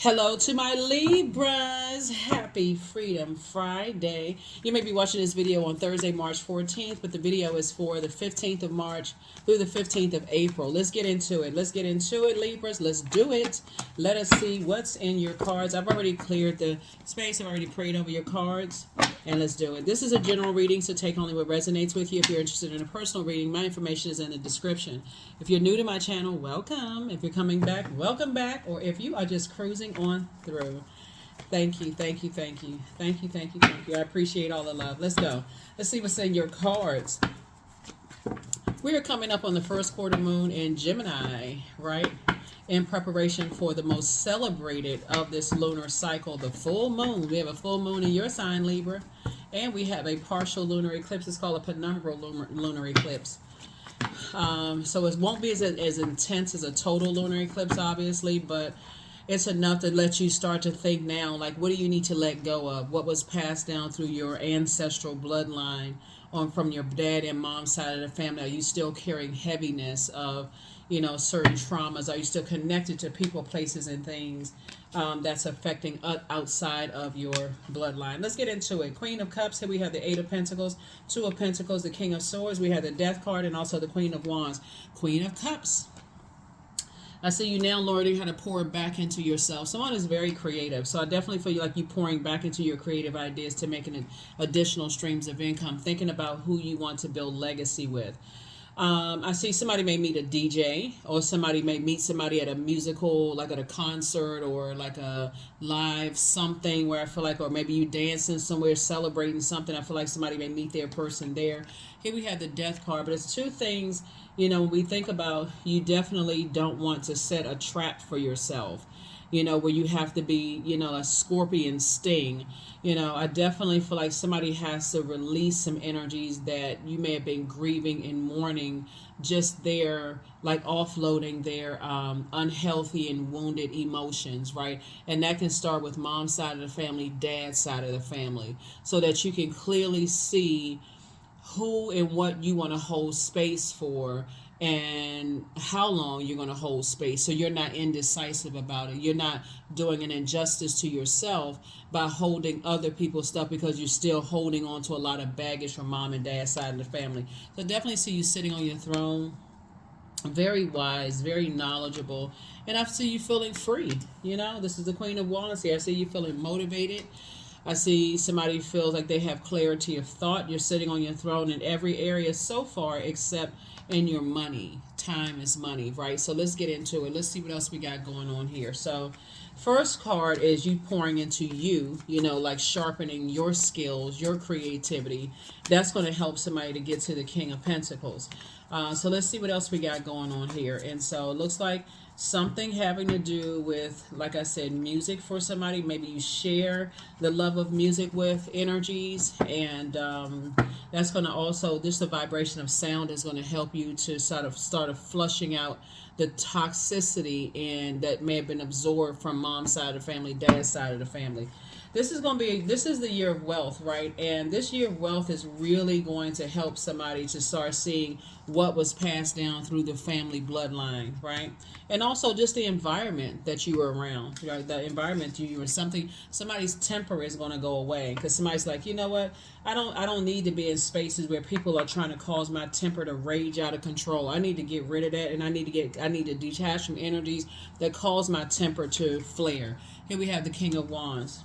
Hello to my Libras. Happy Freedom Friday. You may be watching this video on Thursday, March 14th, but the video is for the 15th of March through the 15th of April. Let's get into it. Let's get into it, Libras. Let's do it. Let us see what's in your cards. I've already cleared the space. I've already prayed over your cards, and let's do it. This is a general reading, so take only what resonates with you. If you're interested in a personal reading, my information is in the description. If you're new to my channel, welcome. If you're coming back, welcome back. Or if you are just cruising on through, thank you, thank you, thank you, thank you, thank you, thank you. I appreciate all the love. Let's go. Let's see what's in your cards. We are coming up on the first quarter moon in Gemini, right? In preparation for the most celebrated of this lunar cycle, the full moon. We have a full moon in your sign, Libra, and we have a partial lunar eclipse. It's called a penumbral lunar eclipse. So it won't be as intense as a total lunar eclipse, obviously, but it's enough to let you start to think now, like, what do you need to let go of? What was passed down through your ancestral bloodline from your dad and mom's side of the family? Are you still carrying heaviness of, certain traumas? Are you still connected to people, places, and things that's affecting outside of your bloodline? Let's get into it. Queen of Cups. Here we have the Eight of Pentacles, Two of Pentacles, the King of Swords. We have the Death card and also the Queen of Wands. Queen of Cups. I see you now learning how to pour back into yourself. Someone is very creative. So I definitely feel like you pouring back into your creative ideas to making additional streams of income, thinking about who you want to build legacy with. I see somebody may meet a DJ, or somebody may meet somebody at a musical, like at a concert or like a live something where I feel like, or maybe you dancing somewhere, celebrating something. I feel like somebody may meet their person there. Here we have the Death card, but it's two things, when we think about, you definitely don't want to set a trap for yourself, where you have to be, a scorpion sting. I definitely feel like somebody has to release some energies that you may have been grieving and mourning, just their, like, offloading their unhealthy and wounded emotions, right? And that can start with mom's side of the family, dad's side of the family, so that you can clearly see who and what you want to hold space for and how long you're going to hold space, so you're not indecisive about it. You're not doing an injustice to yourself by holding other people's stuff, because you're still holding on to a lot of baggage from mom and dad's side of the family. So definitely see you sitting on your throne, very wise, very knowledgeable, and I see you feeling free. This is the Queen of Wands here. I see you feeling motivated. I see somebody feels like they have clarity of thought. You're sitting on your throne in every area so far except in your money. Time is money, right? So let's get into it. Let's see what else we got going on here. So first card is you pouring into you, like sharpening your skills, your creativity. That's going to help somebody to get to the King of Pentacles. So let's see what else we got going on here. And so it looks like something having to do with, like I said, music for somebody. Maybe you share the love of music with energies, and that's going to also, just the vibration of sound is going to help you to sort of start flushing out the toxicity and that may have been absorbed from mom's side of the family, dad's side of the family. This is the year of wealth, right? And this year of wealth is really going to help somebody to start seeing what was passed down through the family bloodline, right? And also just the environment that you were around, right? The environment you were somebody's temper is going to go away, because somebody's like, you know what? I don't need to be in spaces where people are trying to cause my temper to rage out of control. I need to get rid of that, and I need to detach from energies that cause my temper to flare. Here we have the King of Wands.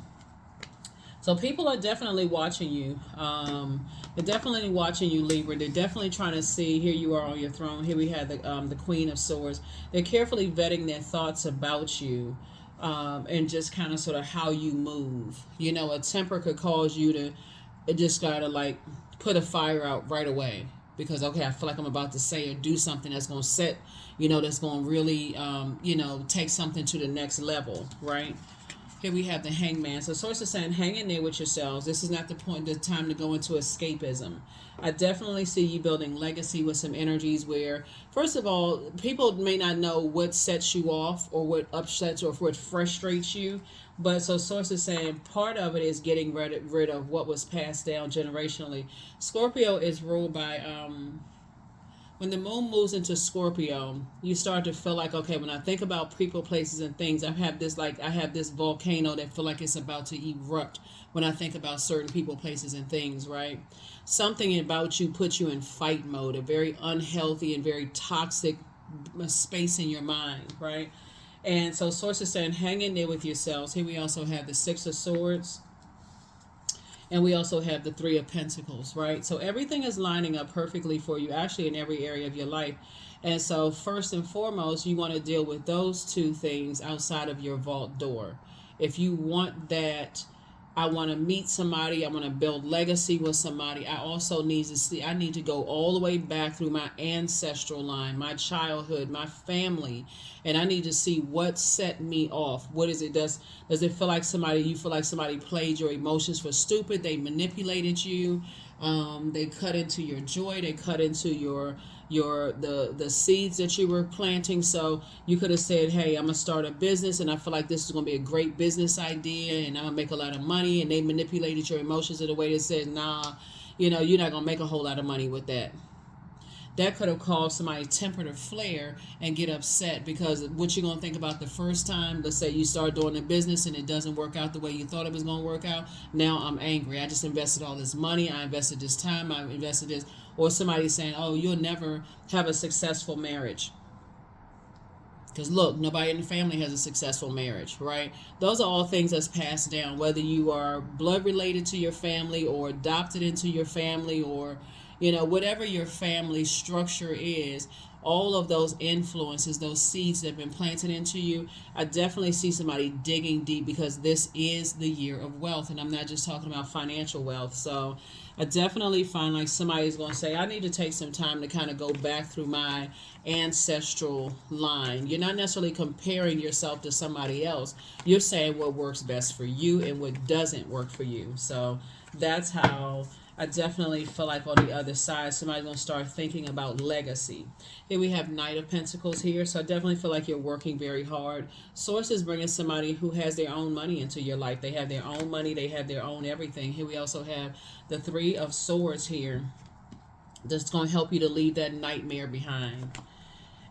So people are definitely watching you. They're definitely watching you, Libra. They're definitely trying to see. Here you are on your throne. Here we have the Queen of Swords. They're carefully vetting their thoughts about you, and just kind of sort of how you move. A temper could cause you to just gotta, like, put a fire out right away, because, okay, I feel like I'm about to say or do something that's going to set, that's going to really, take something to the next level, right? Here we have the Hangman. So Source is saying, hang in there with yourselves. This is not the time to go into escapism. I definitely see you building legacy with some energies where, first of all, people may not know what sets you off or what upsets or what frustrates you. But so Source is saying part of it is getting rid of what was passed down generationally. Scorpio is ruled by When the moon moves into Scorpio, you start to feel like, okay, when I think about people, places, and things, I have this volcano that feel like it's about to erupt when I think about certain people, places, and things, right? Something about you puts you in fight mode, a very unhealthy and very toxic space in your mind, right? And so source is saying, hang in there with yourselves. Here we also have the Six of Swords, and we also have the Three of Pentacles, right? So everything is lining up perfectly for you, actually, in every area of your life. And so first and foremost, you want to deal with those two things outside of your vault door. If you want that, I want to meet somebody, I want to build legacy with somebody, I also need to see, I need to go all the way back through my ancestral line, my childhood, my family, and I need to see what set me off. What is it? Does it feel like you feel like somebody played your emotions for stupid? They manipulated you. They cut into your joy. They cut into the seeds that you were planting. So you could have said, hey, I'm gonna start a business, and I feel like this is gonna be a great business idea, and I'm gonna make a lot of money. And they manipulated your emotions in a way that said, nah, you're not gonna make a whole lot of money with that. That could have caused somebody temper to flare and get upset, because what you're going to think about the first time, let's say you start doing a business and it doesn't work out the way you thought it was going to work out. Now I'm angry. I just invested all this money. I invested this time. I invested this. Or somebody saying, oh, you'll never have a successful marriage. Because look, nobody in the family has a successful marriage, right? Those are all things that's passed down, whether you are blood related to your family or adopted into your family, or whatever your family structure is. All of those influences, those seeds that have been planted into you, I definitely see somebody digging deep, because this is the year of wealth, and I'm not just talking about financial wealth. So I definitely find like somebody's going to say, I need to take some time to kind of go back through my ancestral line. You're not necessarily comparing yourself to somebody else. You're saying what works best for you and what doesn't work for you. So that's how I definitely feel like on the other side, somebody's going to start thinking about legacy. Here we have Knight of Pentacles here. So I definitely feel like you're working very hard. Source is bringing somebody who has their own money into your life. They have their own money. They have their own everything. Here we also have the Three of Swords here. That's going to help you to leave that nightmare behind.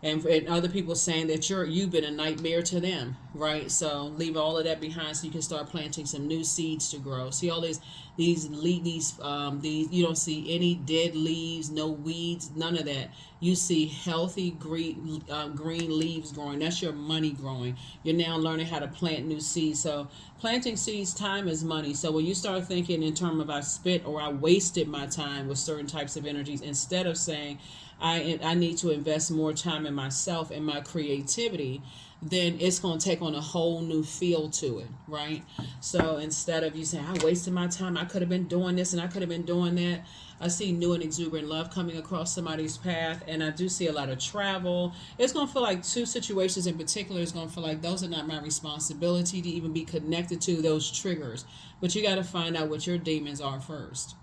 And other people saying that you've been a nightmare to them, right? So leave all of that behind so you can start planting some new seeds to grow. See all these you don't see any dead leaves, no weeds, none of that. You see healthy green leaves growing. That's your money growing. You're now learning how to plant new seeds. So planting seeds, time is money. So when you start thinking in terms of I spent or I wasted my time with certain types of energies, instead of saying I need to invest more time in myself and my creativity, then it's going to take on a whole new feel to it, right? So instead of you saying, I wasted my time, I could have been doing this and I could have been doing that, I see new and exuberant love coming across somebody's path, and I do see a lot of travel. It's going to feel like two situations in particular is going to feel like those are not my responsibility to even be connected to those triggers. But you got to find out what your demons are first.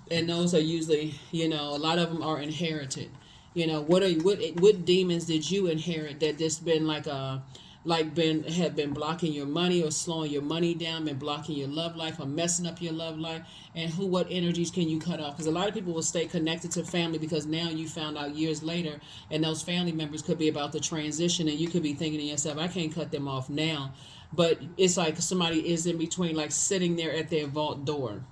And those are usually, a lot of them are inherited. What demons did you inherit that just been have been blocking your money or slowing your money down, been blocking your love life or messing up your love life? And what energies can you cut off? Because a lot of people will stay connected to family because now you found out years later, and those family members could be about to transition, and you could be thinking to yourself, I can't cut them off now. But it's like somebody is in between, like sitting there at their vault door.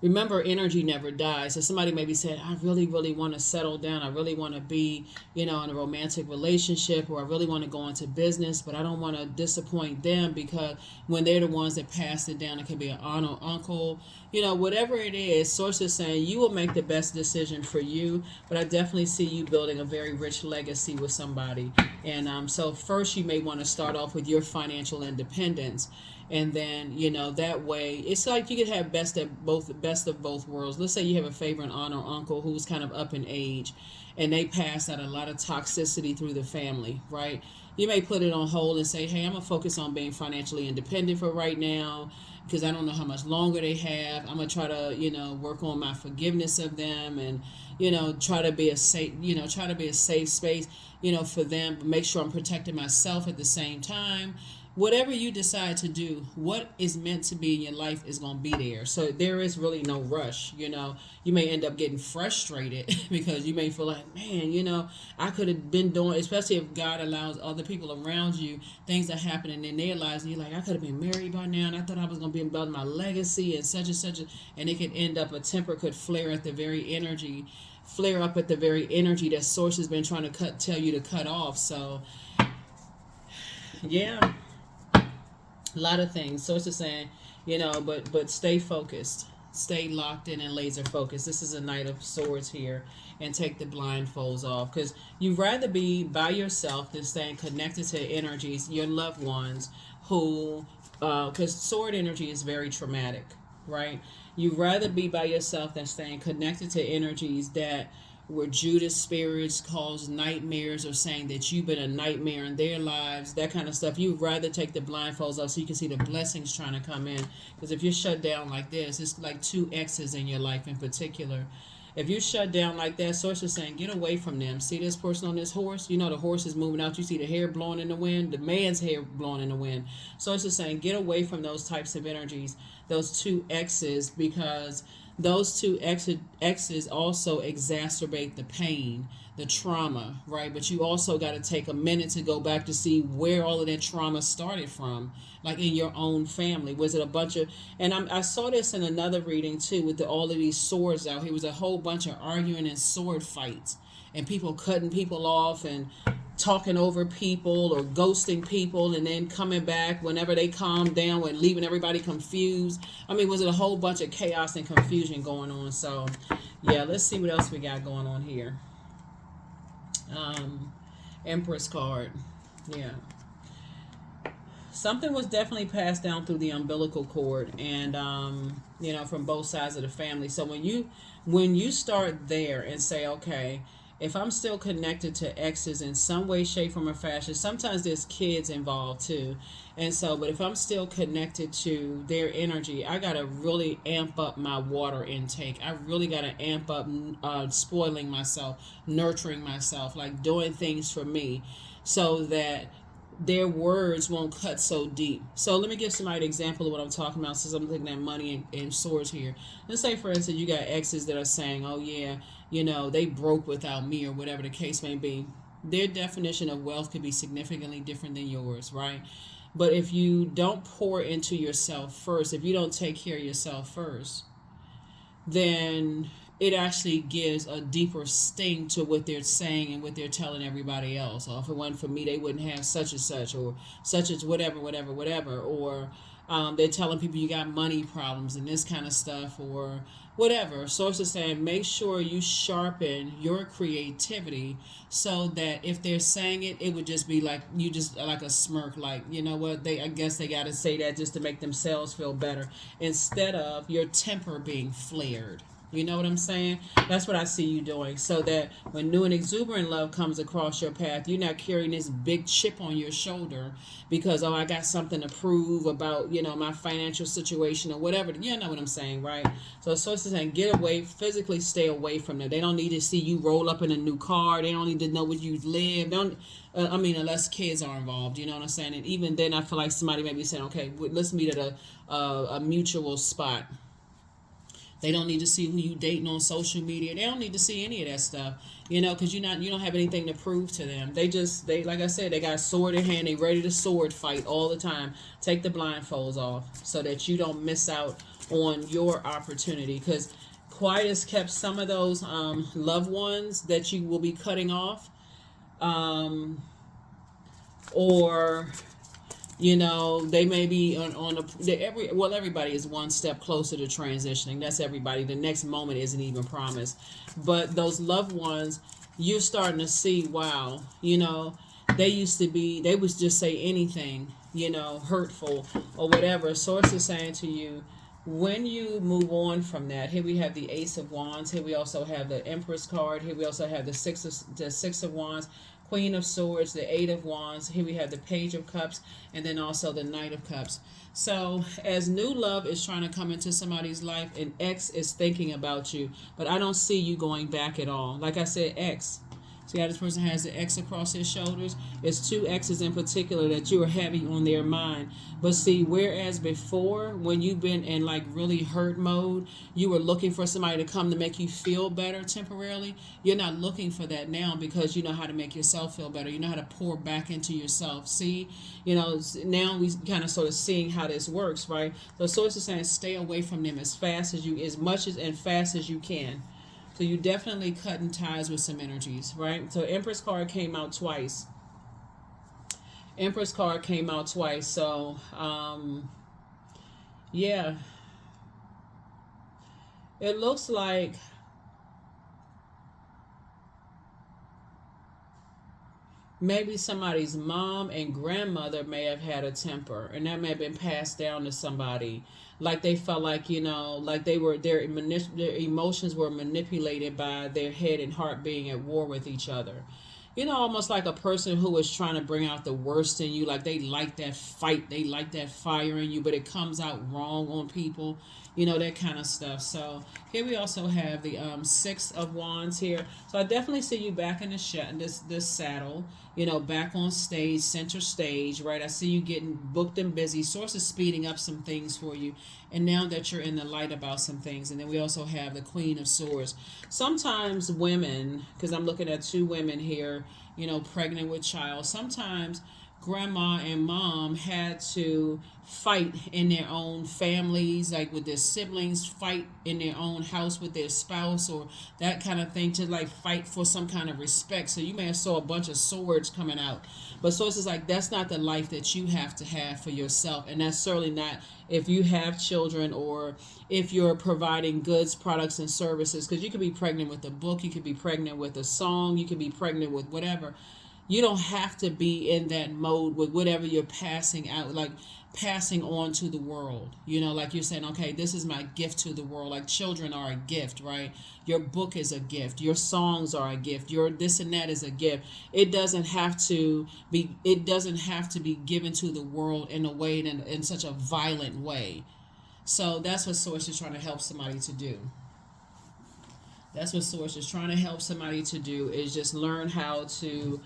Remember, energy never dies. So somebody may be saying, I really, really want to settle down. I really want to be, in a romantic relationship, or I really want to go into business, but I don't want to disappoint them, because when they're the ones that passed it down, it could be an aunt or uncle, whatever it is. Source is saying you will make the best decision for you, but I definitely see you building a very rich legacy with somebody. And so first you may want to start off with your financial independence. And then, that way, it's like you could have best of both worlds. Let's say you have a favorite aunt or uncle who's kind of up in age, and they pass out a lot of toxicity through the family, right? You may put it on hold and say, hey, I'm going to focus on being financially independent for right now, because I don't know how much longer they have. I'm going to try to, work on my forgiveness of them, and, try to be a safe space, for them, but make sure I'm protecting myself at the same time. whatever you decide to do, what is meant to be in your life is going to be there. So there is really no rush. You may end up getting frustrated because you may feel like, man, I could have been doing, especially if God allows other people around you things that happen in their lives, and you're like, I could have been married by now, and I thought I was going to be about my legacy and such and such, and it could end up, a temper could flare at the very energy, flare up at the very energy that source has been trying to tell you to cut off. So yeah, a lot of things. So it's just saying, but stay focused, stay locked in and laser focused. This is a Knight of Swords here, and take the blindfolds off, because you'd rather be by yourself than staying connected to energies, your loved ones, who, because sword energy is very traumatic, right? You'd rather be by yourself than staying connected to energies that where Judas spirits cause nightmares, or saying that you've been a nightmare in their lives, that kind of stuff. You'd rather take the blindfolds off so you can see the blessings trying to come in. Because if you're shut down like this, it's like two X's in your life in particular. If you shut down like that, source is saying, get away from them. See this person on this horse? The horse is moving out. You see the hair blowing in the wind, the man's hair blowing in the wind. Source is saying, get away from those types of energies, those two X's, because those two X's also exacerbate the pain, the trauma, right? But you also got to take a minute to go back to see where all of that trauma started from, like in your own family. Was it a bunch of, and I saw this in another reading too, with all of these swords out here. Was a whole bunch of arguing and sword fights, and people cutting people off and talking over people or ghosting people, and then coming back whenever they calm down and leaving everybody confused. Was it a whole bunch of chaos and confusion going on? So yeah, let's see what else we got going on here. Empress card. Yeah, something was definitely passed down through the umbilical cord, and from both sides of the family. So when you start there and say, okay, if I'm still connected to exes in some way, shape, form, or fashion, sometimes there's kids involved too. And so, but if I'm still connected to their energy, I got to really amp up my water intake. I really got to amp up spoiling myself, nurturing myself, like doing things for me, so that their words won't cut so deep. So let me give somebody an example of what I'm talking about, since I'm looking at money and swords here. Let's say, for instance, you got exes that are saying, oh yeah, they broke without me, or whatever the case may be. Their definition of wealth could be significantly different than yours, right? But if you don't pour into yourself first, if you don't take care of yourself first, then it actually gives a deeper sting to what they're saying and what they're telling everybody else. Or if it wasn't for me, they wouldn't have such and such, or such as whatever, or they're telling people you got money problems and this kind of stuff, or whatever. Sources saying, make sure you sharpen your creativity, so that if they're saying it, it would just be like, you just like a smirk, like, I guess they got to say that just to make themselves feel better, instead of your temper being flared. You know what I'm saying? That's what I see you doing, so that when new and exuberant love comes across your path, you're not carrying this big chip on your shoulder because, I got something to prove about, my financial situation or whatever. You know what I'm saying, right? So sources saying, get away, physically stay away from them. They don't need to see you roll up in a new car. They don't need to know where you live. Unless kids are involved, you know what I'm saying? And even then, I feel like somebody may be saying, okay, let's meet at a mutual spot. They don't need to see who you dating on social media. They don't need to see any of that stuff, because you don't have anything to prove to them. They like I said, they got a sword in hand. They ready to sword fight all the time. Take the blindfolds off so that you don't miss out on your opportunity. Because quiet has kept some of those loved ones that you will be cutting off, or they may be everybody is one step closer to transitioning. That's everybody. The next moment isn't even promised. But those loved ones, you're starting to see, wow, they would just say anything, hurtful or whatever. Source is saying to you, when you move on from that, here we have the Ace of Wands. Here we also have the Empress card. Here we also have the Six of Wands, Queen of Swords, the Eight of Wands. Here we have the Page of Cups, and then also the Knight of Cups. So as new love is trying to come into somebody's life, an ex is thinking about you, but I don't see you going back at all. Like I said, ex, See how this person has the X across his shoulders? It's two X's in particular that you are heavy on their mind. But see, whereas before, when you've been in like really hurt mode, you were looking for somebody to come to make you feel better temporarily. You're not looking for that now because you know how to make yourself feel better. You know how to pour back into yourself. See, now we kind of sort of seeing how this works, right? The source is saying stay away from them as much as and fast as you can. So you definitely cutting ties with some energies, right? So Empress card came out twice. Empress card came out twice. So, yeah. It looks like maybe somebody's mom and grandmother may have had a temper, and that may have been passed down to somebody. Like they felt like, like their emotions were manipulated by their head and heart being at war with each other. Almost like a person who is trying to bring out the worst in you. Like they like that fight, they like that fire in you, but it comes out wrong on people. That kind of stuff. So here we also have the Six of Wands here. So I definitely see you back in this saddle, back on stage, center stage, right? I see you getting booked and busy. Source is speeding up some things for you. And now that you're in the light about some things. And then we also have the Queen of Swords. Sometimes women, because I'm looking at two women here, pregnant with child, sometimes grandma and mom had to fight in their own families, like with their siblings, fight in their own house with their spouse or that kind of thing, to like fight for some kind of respect. So you may have saw a bunch of swords coming out, but so it's like that's not the life that you have to have for yourself, and that's certainly not if you have children or if you're providing goods, products, and services, because you could be pregnant with a book, you could be pregnant with a song, you could be pregnant with whatever. You don't have to be in that mode with whatever you're passing out, like passing on to the world. Like you're saying, okay, this is my gift to the world. Like children are a gift, right? Your book is a gift. Your songs are a gift. Your this and that is a gift. It doesn't have to be given to the world in a way, in such a violent way. So that's what Source is trying to help somebody to do. That's what Source is trying to help somebody to do, is just learn how to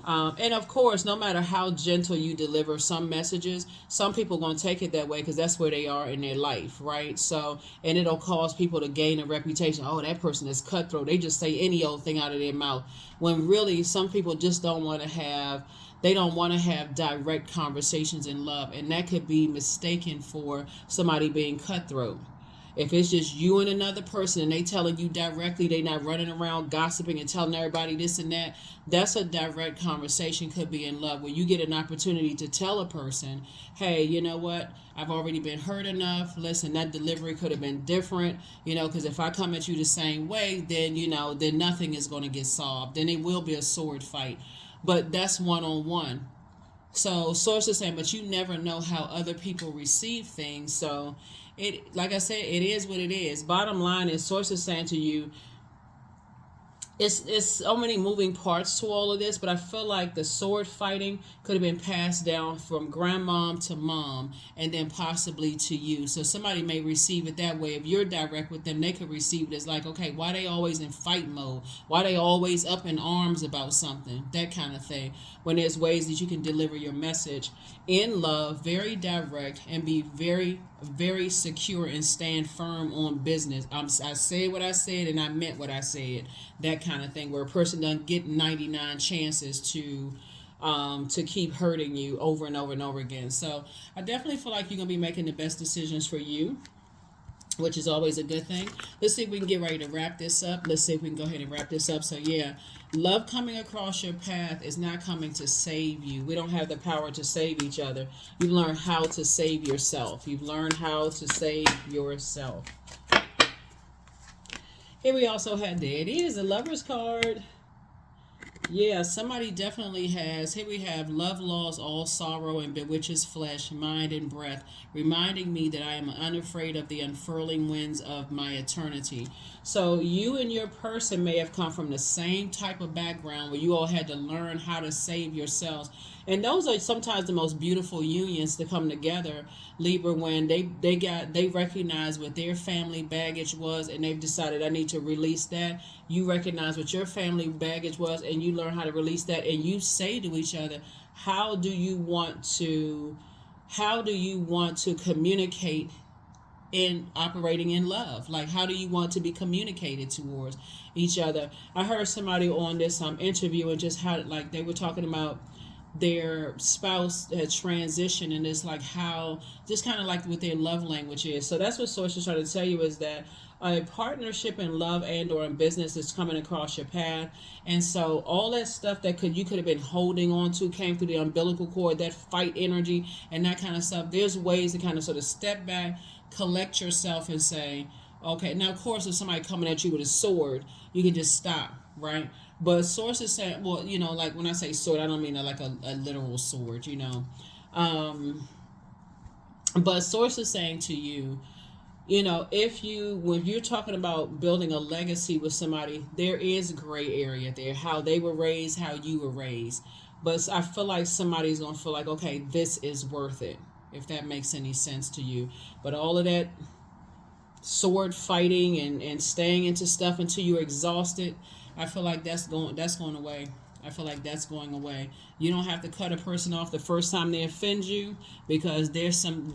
and of course, no matter how gentle you deliver some messages, some people are going to take it that way because that's where they are in their life, right? So, and it'll cause people to gain a reputation. Oh, that person is cutthroat. They just say any old thing out of their mouth. When really, some people just don't want to have direct conversations in love. And that could be mistaken for somebody being cutthroat. If it's just you and another person and they telling you directly, they not running around gossiping and telling everybody this and that, that's a direct conversation, could be in love, where you get an opportunity to tell a person, hey, you know what, I've already been hurt enough. Listen, that delivery could have been different, because if I come at you the same way, then, then nothing is going to get solved. Then it will be a sword fight. But that's one-on-one. So Source is saying, but you never know how other people receive things. So like I said, it is what it is. Bottom line is, Source is saying to you, it's so many moving parts to all of this, but I feel like the sword fighting could have been passed down from grandmom to mom and then possibly to you. So somebody may receive it that way. If you're direct with them, they could receive it as like, okay, why they always in fight mode? Why they always up in arms about something? That kind of thing. When there's ways that you can deliver your message in love, very direct, and be very, very secure and stand firm on business. I said what I said and I meant what I said. That kind of thing, where a person doesn't get 99 chances to keep hurting you over and over and over again. So I definitely feel like you're going to be making the best decisions for you, which is always a good thing. Let's see if we can get ready to wrap this up. Let's see if we can go ahead and wrap this up. So yeah, love coming across your path is not coming to save you. We don't have the power to save each other. You've learned how to save yourself. You've learned how to save yourself. Here we also had, there it is, the Lover's card. Yeah, somebody definitely has. Here we have, love laws all sorrow and bewitches flesh, mind, and breath, reminding me that I am unafraid of the unfurling winds of my eternity. So you and your person may have come from the same type of background where you all had to learn how to save yourselves. And those are sometimes the most beautiful unions to come together, Libra, when they recognize what their family baggage was, and they've decided, I need to release that. You recognize what your family baggage was, and you learn how to release that, and you say to each other, how do you want to communicate in operating in love? Like, how do you want to be communicated towards each other? I heard somebody on this interview, and just how, like, they were talking about their spouse had transitioned, and it's like how, just kind of like what their love language is. So that's what Source is trying to tell you, is that a partnership in love and or in business is coming across your path. And so all that stuff that you could have been holding on to came through the umbilical cord, that fight energy and that kind of stuff. There's ways to kind of sort of step back, collect yourself, and say, okay, now of course if somebody coming at you with a sword, you can just stop, right? But Source is saying, well, like when I say sword, I don't mean like a literal sword, but Source is saying to you, when you're talking about building a legacy with somebody, there is gray area there, how they were raised, how you were raised. But I feel like somebody's going to feel like, okay, this is worth it, if that makes any sense to you. But all of that sword fighting and staying into stuff until you're exhausted, I feel like that's going away. I feel like that's going away. You don't have to cut a person off the first time they offend you, because there's some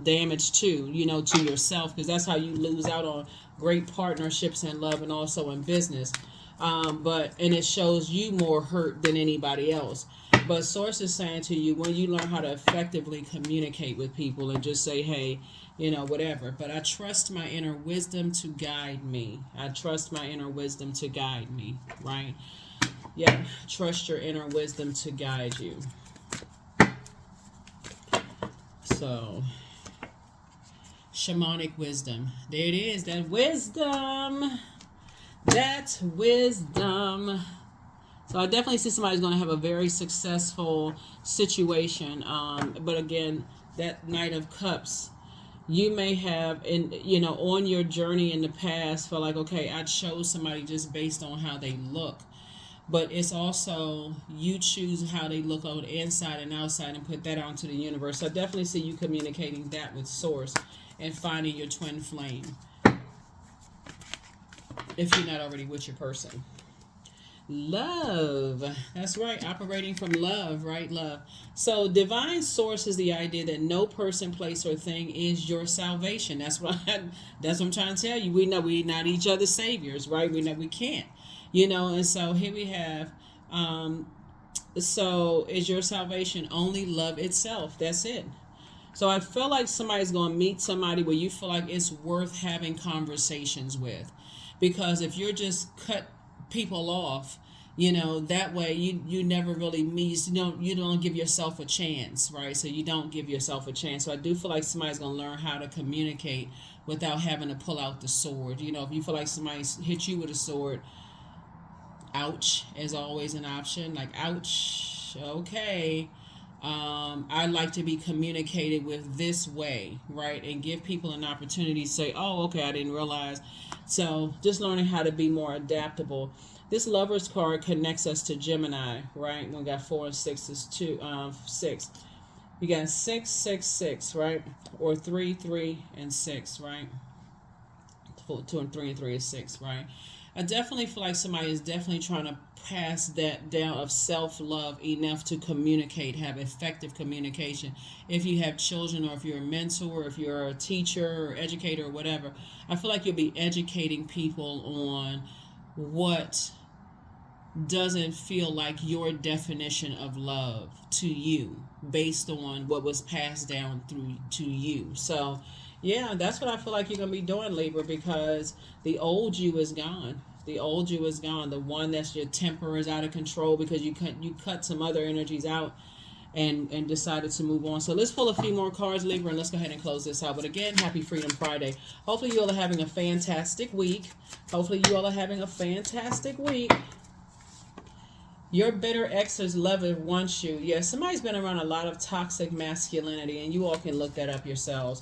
damage too, to yourself, because that's how you lose out on great partnerships in love and also in business. And it shows you more hurt than anybody else. But Source is saying to you, when you learn how to effectively communicate with people and just say, hey, whatever. But I trust my inner wisdom to guide me. I trust my inner wisdom to guide me, right? Yeah, trust your inner wisdom to guide you. So, shamanic wisdom. There it is, that wisdom. That wisdom. So I definitely see somebody's going to have a very successful situation. But again, that Knight of Cups, you may have, on your journey in the past, feel like, okay, I chose somebody just based on how they look. But it's also, you choose how they look on the inside and outside and put that out into the universe. So I definitely see you communicating that with Source and finding your twin flame, if you're not already with your person. Love. That's right. Operating from love, right? Love. So divine source is the idea that no person, place, or thing is your salvation. That's what I'm trying to tell you. We know we're not each other's saviors, right? We know we can't. And so here we have, so is your salvation only love itself? That's it. So I feel like somebody's going to meet somebody where you feel like it's worth having conversations with. Because if you're just cut people off, that way you never really meet, you don't give yourself a chance, right? So you don't give yourself a chance. So I do feel like somebody's going to learn how to communicate without having to pull out the sword. If you feel like somebody hit you with a sword, ouch is always an option. Like, ouch, okay. I like to be communicated with this way, right? And give people an opportunity to say, oh, okay, I didn't realize. So just learning how to be more adaptable. This Lover's card connects us to Gemini, right? We got 4 and 6 is 6. You got 6, 6, 6, right? Or 3, 3, and 6, right? 2 and 3 and 3 is 6, right? I definitely feel like somebody is definitely trying to pass that down of self-love enough to communicate, have effective communication. If you have children, or if you're a mentor, or if you're a teacher or educator or whatever, I feel like you'll be educating people on what doesn't feel like your definition of love to you, based on what was passed down through to you. So yeah, that's what I feel like you're going to be doing, Libra, because the old you is gone. The old you is gone. The one that's your temper is out of control because you cut some other energies out and decided to move on. So let's pull a few more cards, Libra, and let's go ahead and close this out. But again, happy Freedom Friday. Hopefully you all are having a fantastic week. Your bitter ex's lover wants you. Yeah, somebody's been around a lot of toxic masculinity, and you all can look that up yourselves.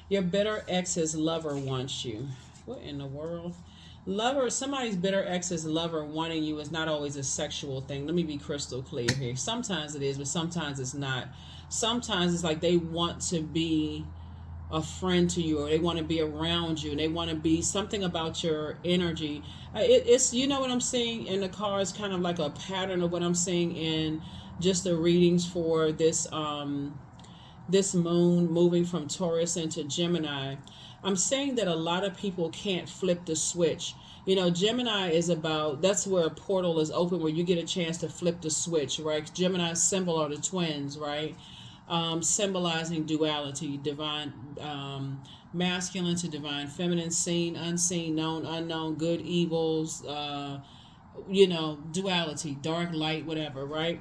Your bitter ex's lover wants you. What in the world? Lover, somebody's bitter ex's lover wanting you is not always a sexual thing. Let me be crystal clear here. Sometimes it is, but sometimes it's not. Sometimes it's like they want to be a friend to you, or they want to be around you, and they want to be something about your energy. It's, you know what I'm seeing in the cards, kind of like a pattern of what I'm seeing in just the readings for this moon moving from Taurus into Gemini. I'm saying that a lot of people can't flip the switch. You know, Gemini is about, that's where a portal is open, where you get a chance to flip the switch, right? Gemini's symbol are the twins, right? Symbolizing duality, divine, masculine to divine, feminine, seen, unseen, known, unknown, good, evils, duality, dark, light, whatever, right?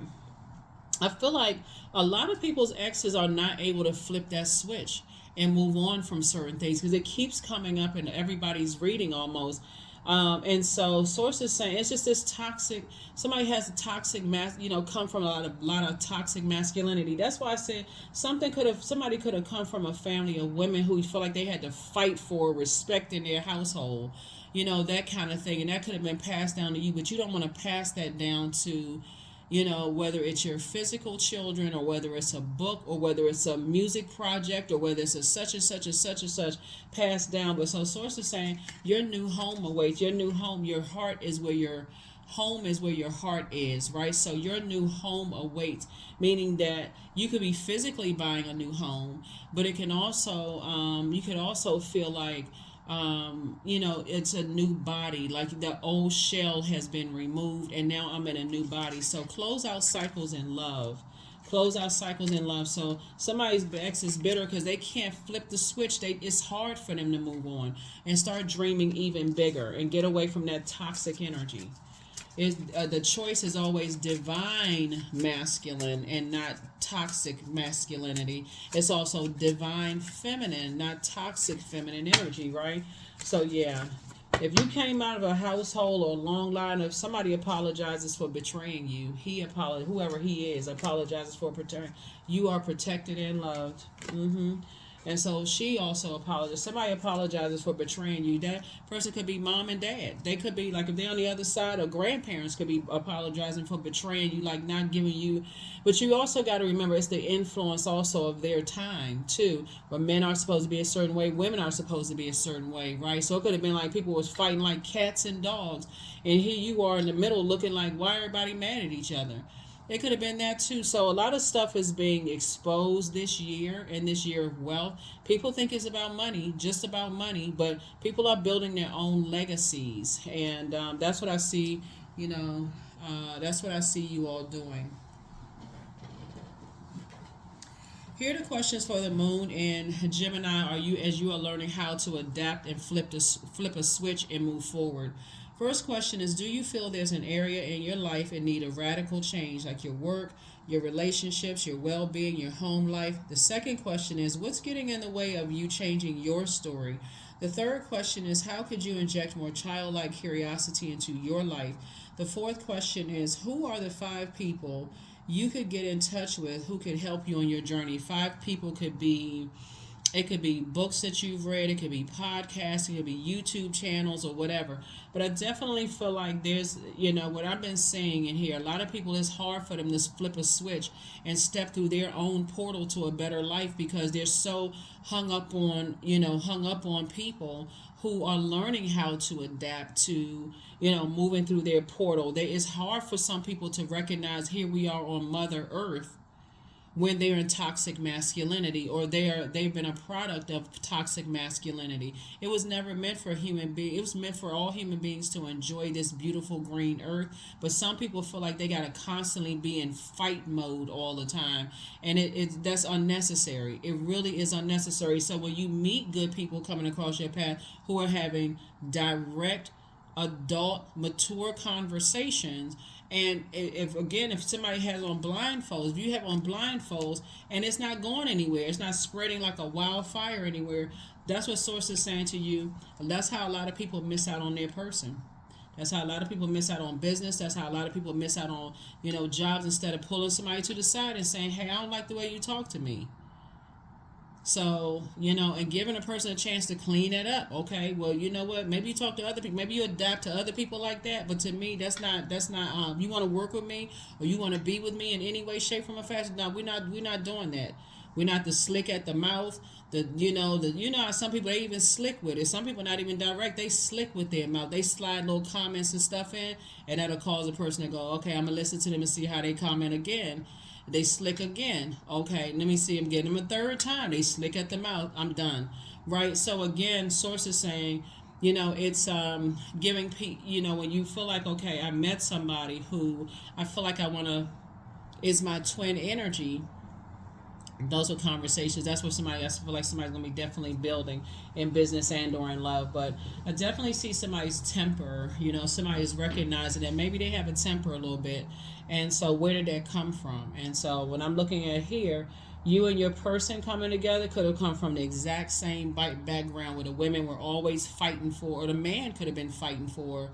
I feel like a lot of people's exes are not able to flip that switch and move on from certain things because it keeps coming up in everybody's reading almost. And so sources saying it's just this toxic. Somebody has a toxic come from a lot of toxic masculinity. That's why I said somebody could have come from a family of women who feel like they had to fight for respect in their household, that kind of thing, and that could have been passed down to you. But you don't want to pass that down to, whether it's your physical children, or whether it's a book, or whether it's a music project, or whether it's a such and such and such and such passed down. But so source is saying your new home awaits. Your new home, your heart is where your home is, where your heart is, right? So your new home awaits, meaning that you could be physically buying a new home, but it can also, you could also feel like, it's a new body, like the old shell has been removed and now I'm in a new body. So close out cycles in love. Close out cycles in love. So somebody's ex is bitter because they can't flip the switch. It's hard for them to move on and start dreaming even bigger and get away from that toxic energy. The choice is always divine masculine and not toxic masculinity. It's also divine feminine, not toxic feminine energy, right? So yeah, if you came out of a household or long line of somebody apologizes for betraying you, whoever he is apologizes for betraying. You are protected and loved. And so she also apologizes. Somebody apologizes for betraying you. That person could be mom and dad. They could be, like, if they're on the other side, or grandparents could be apologizing for betraying you, like not giving you. But you also got to remember it's the influence also of their time too. Where men are supposed to be a certain way, women are supposed to be a certain way, right? So it could have been like people was fighting like cats and dogs, and here you are in the middle looking like, why everybody mad at each other? It could have been that too. So a lot of stuff is being exposed this year, and this year of wealth. People think it's about money, just about money, but people are building their own legacies, and that's what I see. That's what I see you all doing. Here are the questions for the moon in Gemini. As you are learning how to adapt and flip a switch and move forward? First question is, do you feel there's an area in your life in need of radical change, like your work, your relationships, your well-being, your home life? The second question is, what's getting in the way of you changing your story? The third question is, how could you inject more childlike curiosity into your life? The fourth question is, who are the 5 people you could get in touch with who could help you on your journey? 5 people could be, it could be books that you've read, it could be podcasts, it could be YouTube channels or whatever. But I definitely feel like there's, what I've been saying in here, a lot of people, it's hard for them to flip a switch and step through their own portal to a better life because they're so hung up on people who are learning how to adapt to, moving through their portal. It's hard for some people to recognize, here we are on Mother Earth, when they're in toxic masculinity, or they've been a product of toxic masculinity. It was never meant for human beings. It was meant for all human beings to enjoy this beautiful green earth. But some people feel like they gotta constantly be in fight mode all the time, and that's unnecessary. It really is unnecessary. So when you meet good people coming across your path who are having direct, adult, mature conversations, and if somebody has on blindfolds, if you have on blindfolds and it's not going anywhere, it's not spreading like a wildfire anywhere, that's what source is saying to you. And that's how a lot of people miss out on their person. That's how a lot of people miss out on business. That's how a lot of people miss out on, jobs, instead of pulling somebody to the side and saying, hey, I don't like the way you talk to me. So, and giving a person a chance to clean it up. Okay, well, you know what? Maybe you talk to other people. Maybe you adapt to other people like that. But to me, you want to work with me or you want to be with me in any way, shape, form, or fashion. No, we're not doing that. We're not the slick at the mouth. How some people, they even slick with it. Some people not even direct. They slick with their mouth. They slide little comments and stuff in, and that'll cause a person to go, okay, I'm gonna listen to them and see how they comment again. They slick again. Okay, let me see. I'm getting them a third time. They slick at the mouth. I'm done. Right. So again, source is saying, it's giving when you feel like, okay, I met somebody who I feel like I want to is my twin energy. Those are conversations. That's what I feel like somebody's gonna be definitely building in business and or in love. But I definitely see somebody's temper. Somebody's recognizing that maybe they have a temper a little bit, and so where did that come from? And so when I'm looking at here, you and your person coming together could have come from the exact same background where the women were always fighting for, or the man could have been fighting for.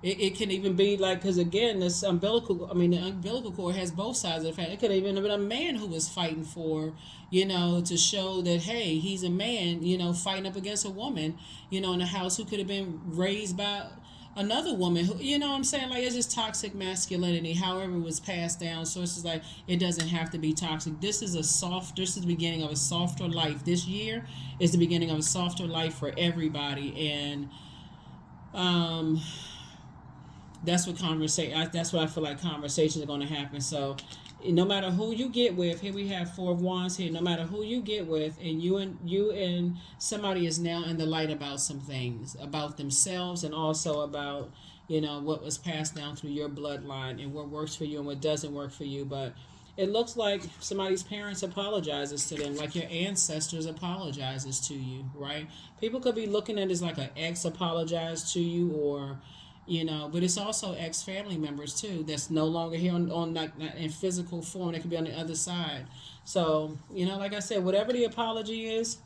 It can even be like, because again, the umbilical cord has both sides of the fact. It could have even been a man who was fighting for, to show that, hey, he's a man, fighting up against a woman, in the house, who could have been raised by another woman who, what I'm saying? Like, it's just toxic masculinity, however it was passed down. Sources like, it doesn't have to be toxic. This is the beginning of a softer life. This year is the beginning of a softer life for everybody. And, that's what I feel like conversations are going to happen. So no matter who you get with, here we have 4 of Wands here, no matter who you get with, and you and somebody is now in the light about some things about themselves, and also about what was passed down through your bloodline, and what works for you and what doesn't work for you. But it looks like somebody's parents apologizes to them, like your ancestors apologizes to you, right? People could be looking at it as like an ex apologized to you, or but it's also ex family members too that's no longer here on like in physical form. They could be on the other side. So like I said, whatever the apology is,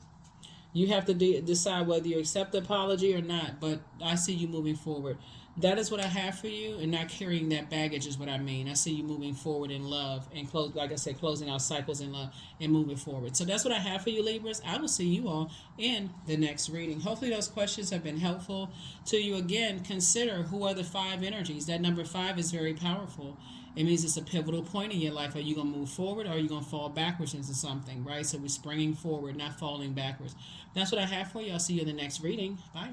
you have to decide whether you accept the apology or not. But I see you moving forward. That is what I have for you, and not carrying that baggage is what I mean. I see you moving forward in love, and like I said, closing out cycles in love and moving forward. So that's what I have for you, Libras. I will see you all in the next reading. Hopefully those questions have been helpful to you. Again, consider, who are the 5 energies. That number 5 is very powerful. It means it's a pivotal point in your life. Are you going to move forward, or are you going to fall backwards into something, right? So we're springing forward, not falling backwards. That's what I have for you. I'll see you in the next reading. Bye.